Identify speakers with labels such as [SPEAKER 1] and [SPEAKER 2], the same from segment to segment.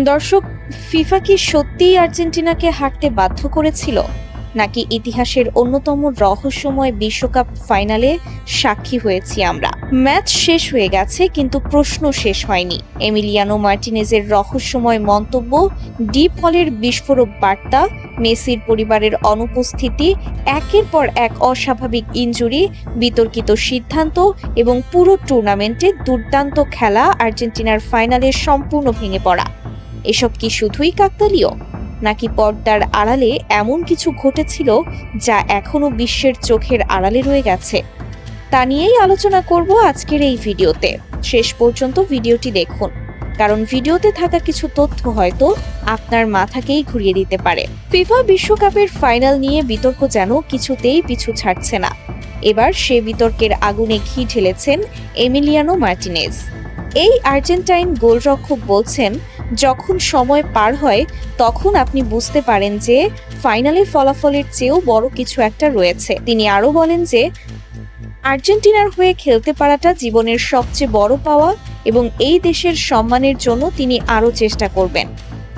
[SPEAKER 1] দর্শক, ফিফা কি সত্যিই আর্জেন্টিনাকে হারতে বাধ্য করেছিল, নাকি ইতিহাসের অন্যতম রহস্যময় বিশ্বকাপ ফাইনালে সাক্ষী হয়েছি আমরা? ম্যাচ শেষ হয়ে গেছে, কিন্তু প্রশ্ন শেষ হয়নি। এমিলিয়ানো মার্টিনেজের রহস্যময় মন্তব্য, ডিপ হলের বিস্ফোরক বার্তা, মেসির পরিবারের অনুপস্থিতি, একের পর এক অস্বাভাবিক ইনজুরি, বিতর্কিত সিদ্ধান্ত এবং পুরো টুর্নামেন্টে দুর্দান্ত খেলা, আর্জেন্টিনার ফাইনালে সম্পূর্ণ ভেঙে পড়া। এসব কি শুধুই কাকতালীয়, নাকি পর্দার আড়ালে এমন কিছু ঘটেছিল যা এখনো বিশ্বের চোখের আড়ালে রয়ে গেছে? তা নিয়েই আলোচনা করব আজকের এই ভিডিওতে। শেষ পর্যন্ত ভিডিওটি দেখুন, কারণ ভিডিওতে থাকা কিছু তথ্য হয়তো আপনার মাথাকেই ঘুরিয়ে দিতে পারে। ফিফা বিশ্বকাপের ফাইনাল নিয়ে বিতর্ক যেন কিছুতেই পিছু ছাড়ছে না। এবার সে বিতর্কের আগুনে ঘি ঢেলেছেন এমিলিয়ানো মার্টিনেজ। এই আর্জেন্টাইন গোলরক্ষক বলছেন, যখন সময় পার হয় তখন আপনি বুঝতে পারেন যে ফাইনালের ফলাফলের চেয়েও বড় কিছু একটা রয়েছে। তিনি আরও বলেন যে আর্জেন্টিনার হয়ে খেলতে পারাটা জীবনের সবচেয়ে বড় পাওয়া এবং এই দেশের সম্মানের জন্য তিনি আরও চেষ্টা করবেন।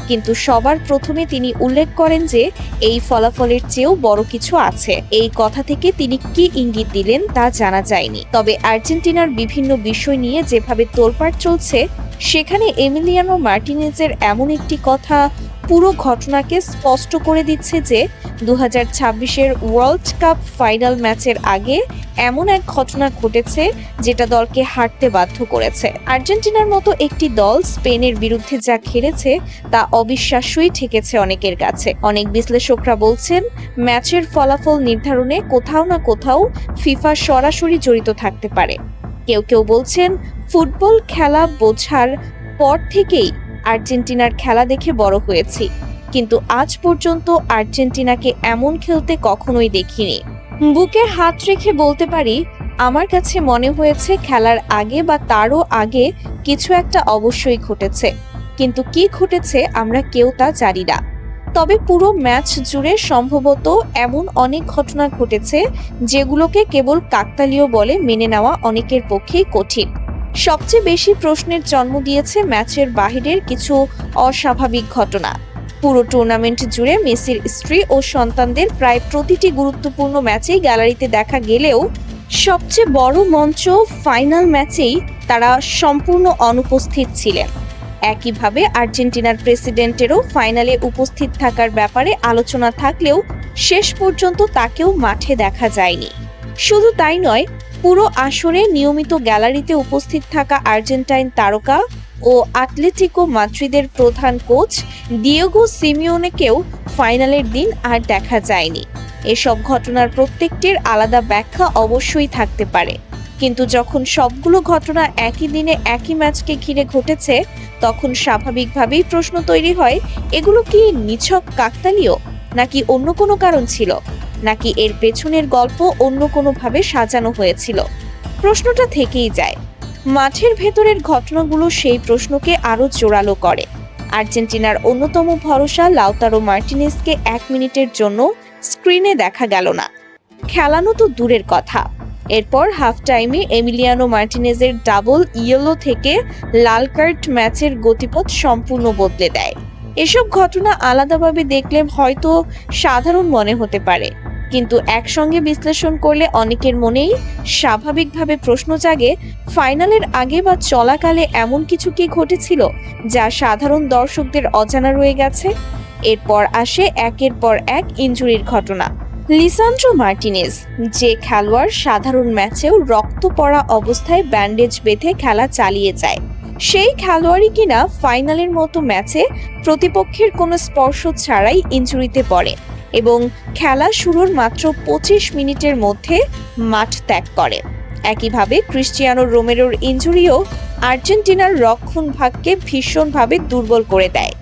[SPEAKER 1] কিন্তু সবার প্রথমে তিনি উল্লেখ করেন যে এই ফলাফলের চেয়েও বড় কিছু আছে। এই কথা থেকে তিনি কি ইঙ্গিত দিলেন তা জানা যায়নি। তবে আর্জেন্টিনার বিভিন্ন বিষয় নিয়ে যেভাবে তোলপাড় চলছে, সেখানে এমিলিয়ানো মার্টিনেজের এমন একটি কথা পুরো ঘটনাকে স্পষ্ট করে দিচ্ছে যে 2026-এর ওয়ার্ল্ড কাপ ফাইনাল ম্যাচের আগে এমন এক ঘটনা ঘটেছে যেটা দলকে হারতে বাধ্য করেছে। আর্জেন্টিনার মতো একটি দল স্পেনের বিরুদ্ধে যা খেলেছে তা অবিশ্বাস্যই ঠেকেছে অনেকের কাছে। অনেক বিশ্লেষকরা বলছেন, ম্যাচের ফলাফল নির্ধারণে কোথাও না কোথাও ফিফা সরাসরি জড়িত থাকতে পারে। কেউ কেউ বলছেন, ফুটবল খেলা বোঝার পর থেকেই আর্জেন্টিনার খেলা দেখে বড় হয়েছি, কিন্তু আজ পর্যন্ত আর্জেন্টিনাকে এমন খেলতে কখনোই দেখিনি। বুকে হাত রেখে বলতে পারি, আমার কাছে মনে হয়েছে খেলার আগে বা তারও আগে কিছু একটা অবশ্যই ঘটেছে, কিন্তু কি ঘটেছে আমরা কেউ তা জানি না। তবে পুরো ম্যাচ জুড়ে সম্ভবত এমন অনেক ঘটনা ঘটেছে যেগুলোকে কেবল কাকতালীয় বলে মেনে নেওয়া অনেকের পক্ষেই কঠিন। সবচেয়ে বেশি প্রশ্নের জন্ম দিয়েছে ম্যাচের বাহিরের কিছু অস্বাভাবিক ঘটনা। পুরো টুর্নামেন্ট জুড়ে মেসির স্ত্রী ও সন্তানদের প্রায় প্রতিটি গুরুত্বপূর্ণ ম্যাচেই গ্যালারিতে দেখা গেলেও সবচেয়ে বড় মঞ্চ ফাইনাল ম্যাচেই তারা সম্পূর্ণ অনুপস্থিত ছিলেন। একইভাবে আর্জেন্টিনার প্রেসিডেন্টেরও ফাইনালে উপস্থিত থাকার ব্যাপারে আলোচনা থাকলেও শেষ পর্যন্ত তাকেও মাঠে দেখা যায়নি। শুধু তাই নয়, পুরো আসরে নিয়মিত গ্যালারিতে উপস্থিত থাকা আর্জেন্টাইন তারকা ও আতলেটিকো মাদ্রিদের প্রধান কোচ ডিয়েগো সিমিওনেকেও ফাইনালের দিন আর দেখা যায়নি। এসব ঘটনার প্রত্যেকটির আলাদা ব্যাখ্যা অবশ্যই থাকতে পারে, কিন্তু যখন সবগুলো ঘটনা একই দিনে একই ম্যাচকে ঘিরে ঘটেছে, তখন স্বাভাবিকভাবেই প্রশ্ন তৈরি হয়, এগুলো কি নিছক কাকতালীয়, নাকি অন্য কোনো কারণ ছিল, নাকি এর পেছনের গল্প অন্য কোনোভাবে সাজানো হয়েছিল? প্রশ্নটা থেকেই যায়। মাঠের ভেতরের ঘটনাগুলো সেই প্রশ্নকে আরো জোরালো করে। আর্জেন্টিনার অন্যতম ভরসা লাউতারো মার্টিনেজকে 1 মিনিটের জন্য স্ক্রিনে দেখা গেল না, খেলানো তো দূরের কথা। এরপর হাফ টাইমে এমিলিয়ানো মার্টিনেজের ডাবল ইয়েলো থেকে লাল কার্ড ম্যাচের গতিপথ সম্পূর্ণ বদলে দেয়। এসব ঘটনা আলাদাভাবে দেখলে হয়তো সাধারণ মনে হতে পারে, কিন্তু একসঙ্গে বিশ্লেষণ করলে অনেকের মনেই স্বাভাবিকভাবে প্রশ্ন জাগে, ফাইনালের আগে বা চলাকালে এমন কিছু কি ঘটেছিল যা সাধারণ দর্শকদের অজানা রয়ে গেছে? এরপর আসে একের পর এক ইনজুরির ঘটনা। লিসান্ড্রো মার্টিনেজ, যে খেলোয়াড় সাধারণ ম্যাচেও রক্ত পড়া অবস্থায় ব্যান্ডেজ বেঁধে খেলা চালিয়ে যায়, সেই খেলোয়াড়ই কিনা ফাইনালের মতো ম্যাচে প্রতিপক্ষের কোনো স্পর্শ ছাড়াই ইনজুরিতে পড়ে এবং খেলা শুরুর মাত্র 25 মিনিটের মধ্যে মাঠ ত্যাগ করে। একইভাবে ক্রিস্টিয়ানো রোমেরোর ইনজুরিও আর্জেন্টিনার রক্ষণ ভাগকে ভীষণভাবে দুর্বল করে দেয়।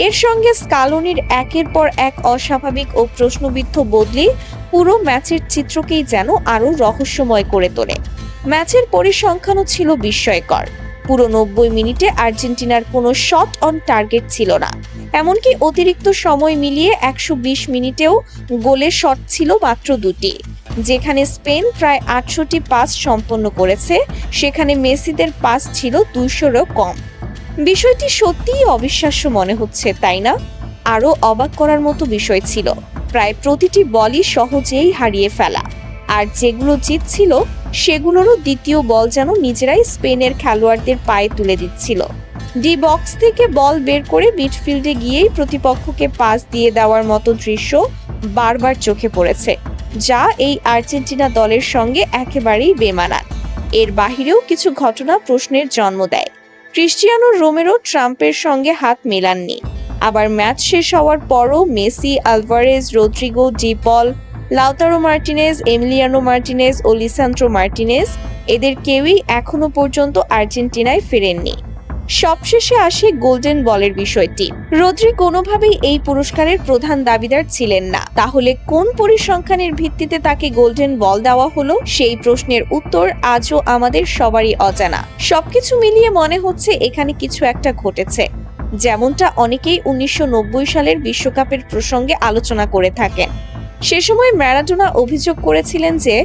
[SPEAKER 1] এর সঙ্গে স্কালোনির একের পর এক অস্বাভাবিক ও প্রশ্নবিদ্ধ বদলি পুরো ম্যাচের চিত্রকেই যেন আরো রহস্যময় করে তোলে। ম্যাচের পরিসংখ্যানও ছিল বিস্ময়কর। পুরো 90 মিনিটে আর্জেন্টিনার কোনো শট অন টার্গেট ছিল না, এমনকি অতিরিক্ত সময় মিলিয়ে 120 মিনিটেও গোলের শট ছিল মাত্র 2টি। যেখানে স্পেন প্রায় 800টি পাস সম্পন্ন করেছে, সেখানে মেসিদের পাস ছিল 200-রও কম। বিষয়টি সত্যিই অবিশ্বাস্য মনে হচ্ছে, তাই না? আরো অবাক করার মতো বিষয় ছিল প্রায় প্রতিটি বলই সহজেই হারিয়ে ফেলা, আর যেগুলো জিতছিল সেগুলোরও দ্বিতীয় বল যেন নিজেরাই স্পেনের খেলোয়াড়দের পায়ে তুলে দিচ্ছিল। ডি বক্স থেকে বল বের করে মিডফিল্ডে গিয়েই প্রতিপক্ষকে পাস দিয়ে দেওয়ার মতো দৃশ্য বারবার চোখে পড়েছে, যা এই আর্জেন্টিনা দলের সঙ্গে একেবারেই বেমানান। এর বাহিরেও কিছু ঘটনা প্রশ্নের জন্ম দেয়। ক্রিস্টিয়ানো রোমেরো ট্রাম্পের সঙ্গে হাত মেলাননি, আবার ম্যাচ শেষ হওয়ার পরও মেসি, আলভারেজ, রদ্রিগো, ডি পল, লাউতারো মার্টিনেজ, এমিলিয়ানো মার্টিনেজ ও লিসান্দ্রো মার্টিনেজ এদের কেউই এখনো পর্যন্ত আর্জেন্টিনায় ফেরেননি। সবশেষে আসে গোল্ডেন বলের বিষয়টি। রদ্রি কোনোভাবেই এই পুরস্কারের প্রধান দাবিদার ছিলেন না, তাহলে কোন পরিসংখ্যানের ভিত্তিতে তাকে গোল্ডেন বল দেওয়া হলো সেই প্রশ্নের উত্তর আজও আমাদের সবারই অজানা। সবকিছু মিলিয়ে মনে হচ্ছে এখানে কিছু একটা ঘটেছে, যেমনটা অনেকেই 1990 সালের বিশ্বকাপের প্রসঙ্গে আলোচনা করে থাকেন। সে সময় ম্যারাডোনা অভিযোগ করেছিলেন যে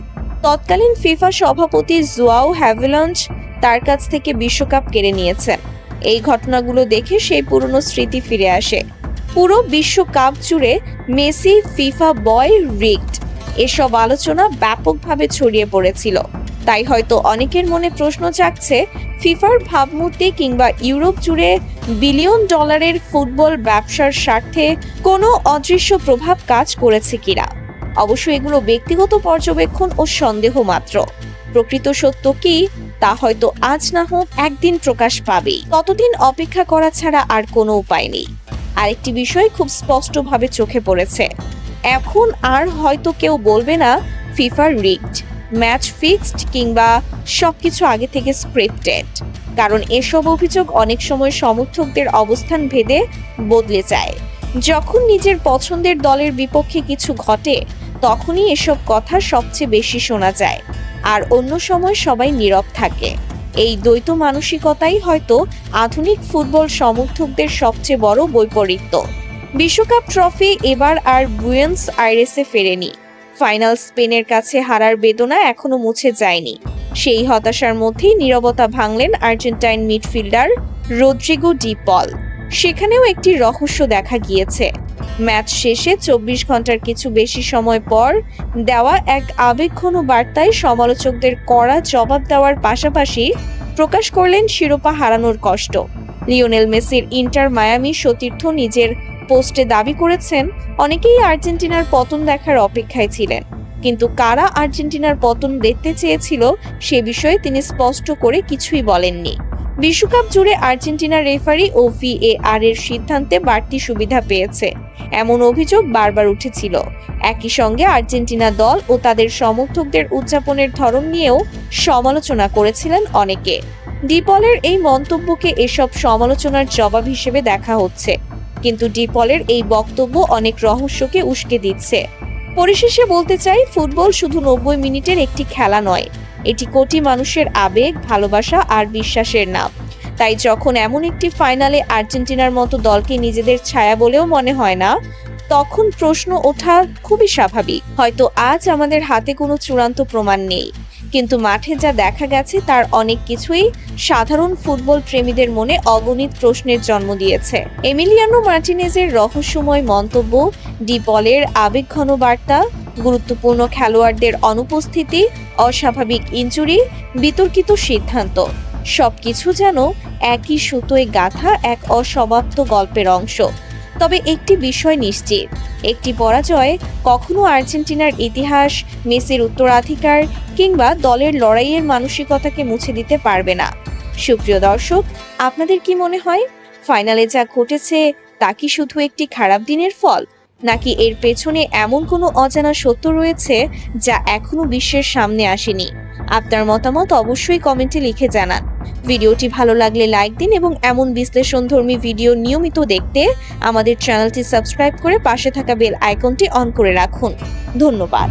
[SPEAKER 1] তৎকালীন ফিফা সভাপতি জোয়াও হ্যাভেলাঞ্জ তার কাছ থেকে বিশ্বকাপ কেড়ে নিয়েছেন। এই ঘটনাগুলো দেখে সেই পুরনো স্মৃতি ফিরে আসে। পুরো বিশ্বকাপ জুড়ে মেসি ফিফা বয় রিগড এসব আলোচনা ব্যাপকভাবে ছড়িয়ে পড়েছিল। তাই হয়তো অনেকের মনে প্রশ্ন জাগছে, ফিফার ভাবমূর্তি কিংবা ইউরোপ জুড়ে বিলিয়ন ডলারের ফুটবল ব্যবসার স্বার্থে কোনো অদৃশ্য প্রভাব কাজ করেছে কিনা। অবশ্য এগুলো ব্যক্তিগত পর্যবেক্ষণ ও সন্দেহ মাত্র। প্রকৃত সত্য কি তা হয়তো আজ না হোক একদিন প্রকাশ পাবেই। ততদিন অপেক্ষা করা ছাড়া আর কোনো উপায় নেই। আরেকটি বিষয় খুব স্পষ্টভাবে চোখে পড়েছে, এখন আর হয়তো কেউ বলবে না ফিফা রিগড, ম্যাচ ফিক্সড কিংবা সবকিছু আগে থেকে স্ক্রিপ্টেড, কারণ এসব অভিযোগ অনেক সময় সমর্থকদের অবস্থান ভেদে বদলে যায়। যখন নিজের পছন্দের দলের বিপক্ষে কিছু ঘটে তখনই এসব কথা সবচেয়ে বেশি শোনা যায়, আর অন্য সময় সবাই নীরব থাকে। এই দ্বৈত মানসিকতাই হয়তো আধুনিক ফুটবল সমর্থকদের সবচেয়ে বড় বৈপরীত্য। বিশ্বকাপ ট্রফি এবার আর বুয়েন্স আইরেসে ফেরেনি। ফাইনাল স্পেনের কাছে হারার বেদনা এখনো মুছে যায়নি। সেই হতাশার মধ্যেই নীরবতা ভাঙলেন আর্জেন্টাইন মিডফিল্ডার রদ্রিগো ডি পল। সেখানেও একটি রহস্য দেখা গিয়েছে। ম্যাচ শেষে 24 ঘন্টার কিছু বেশি সময় পর দেওয়া এক আবেগঘন বার্তায় সমালোচকদের কড়া জবাব দেওয়ার পাশাপাশি প্রকাশ করলেন শিরোপা হারানোর কষ্ট। লিওনেল মেসির ইন্টার মায়ামি সতীর্থ নিজের পোস্টে দাবি করেছেন, অনেকেই আর্জেন্টিনার পতন দেখার অপেক্ষায় ছিলেন, কিন্তু কারা আর্জেন্টিনার পতন দেখতে চেয়েছিল সে বিষয়ে তিনি স্পষ্ট করে কিছুই বলেননি। বিশ্বকাপ জুড়ে আর্জেন্টিনার রেফারি ও VAR এর সিদ্ধান্তে বাড়তি সুবিধা পেয়েছে এমন অভিযোগ বারবার উঠেছিল। একই সঙ্গে আর্জেন্টিনা দল ও তাদের সমর্থকদের উদযাপনের ধরন নিয়েও সমালোচনা করেছিলেন অনেকে। ডিপলের এই মন্তব্যকে এসব সমালোচনার জবাব হিসেবে দেখা হচ্ছে, কিন্তু ডিপলের এই বক্তব্য অনেক রহস্যকে উস্কে দিচ্ছে। পরিশেষে বলতে চাই, ফুটবল শুধু 90 মিনিটের একটি খেলা নয়, এটি কোটি মানুষের আবেগ, ভালোবাসা আর বিশ্বাসের নাম। তাই যখন এমন একটি ফাইনালে আর্জেন্টিনার মতো দলকে নিজেদের ছায়া বলেও মনে হয় না, তখন প্রশ্ন ওঠা খুবই স্বাভাবিক। হয়তো আজ আমাদের হাতে কোনো চূড়ান্ত প্রমাণ নেই, কিন্তু মাঠে যা দেখা গেছে তার অনেক কিছুই সাধারণ ফুটবল প্রেমীদের মনে অগণিত প্রশ্নের জন্ম দিয়েছে। এমিলিয়ানো মার্টিনেজের রহস্যময় মন্তব্য, ডি পলের আবেগঘন বার্তা, গুরুত্বপূর্ণ খেলোয়াড়দের অনুপস্থিতি, অস্বাভাবিক ইনজুরি, বিতর্কিত সিদ্ধান্ত, সবকিছু যেন একই সুতোয় গাঁথা এক অসমাপ্ত গল্পের অংশ। তবে একটি বিষয় নিশ্চিত, একটি পরাজয় কখনো আর্জেন্টিনার ইতিহাস, মেসির উত্তরাধিকার কিংবা দলের লড়াইয়ের মানসিকতাকে মুছে দিতে পারবে না। সুপ্রিয় দর্শক, আপনাদের কি মনে হয়, ফাইনালে যা ঘটেছে তা কি শুধু একটি খারাপ দিনের ফল, নাকি এর পেছনে এমন কোনো অজানা সত্য রয়েছে যা এখনো বিশ্বের সামনে আসেনি? আপনার মতামত অবশ্যই কমেন্টে লিখে জানান। ভিডিওটি ভালো লাগলে লাইক দিন এবং এমন বিশ্লেষণধর্মী ভিডিও নিয়মিত দেখতে আমাদের চ্যানেলটি সাবস্ক্রাইব করে পাশে থাকা বেল আইকনটি অন করে রাখুন। ধন্যবাদ।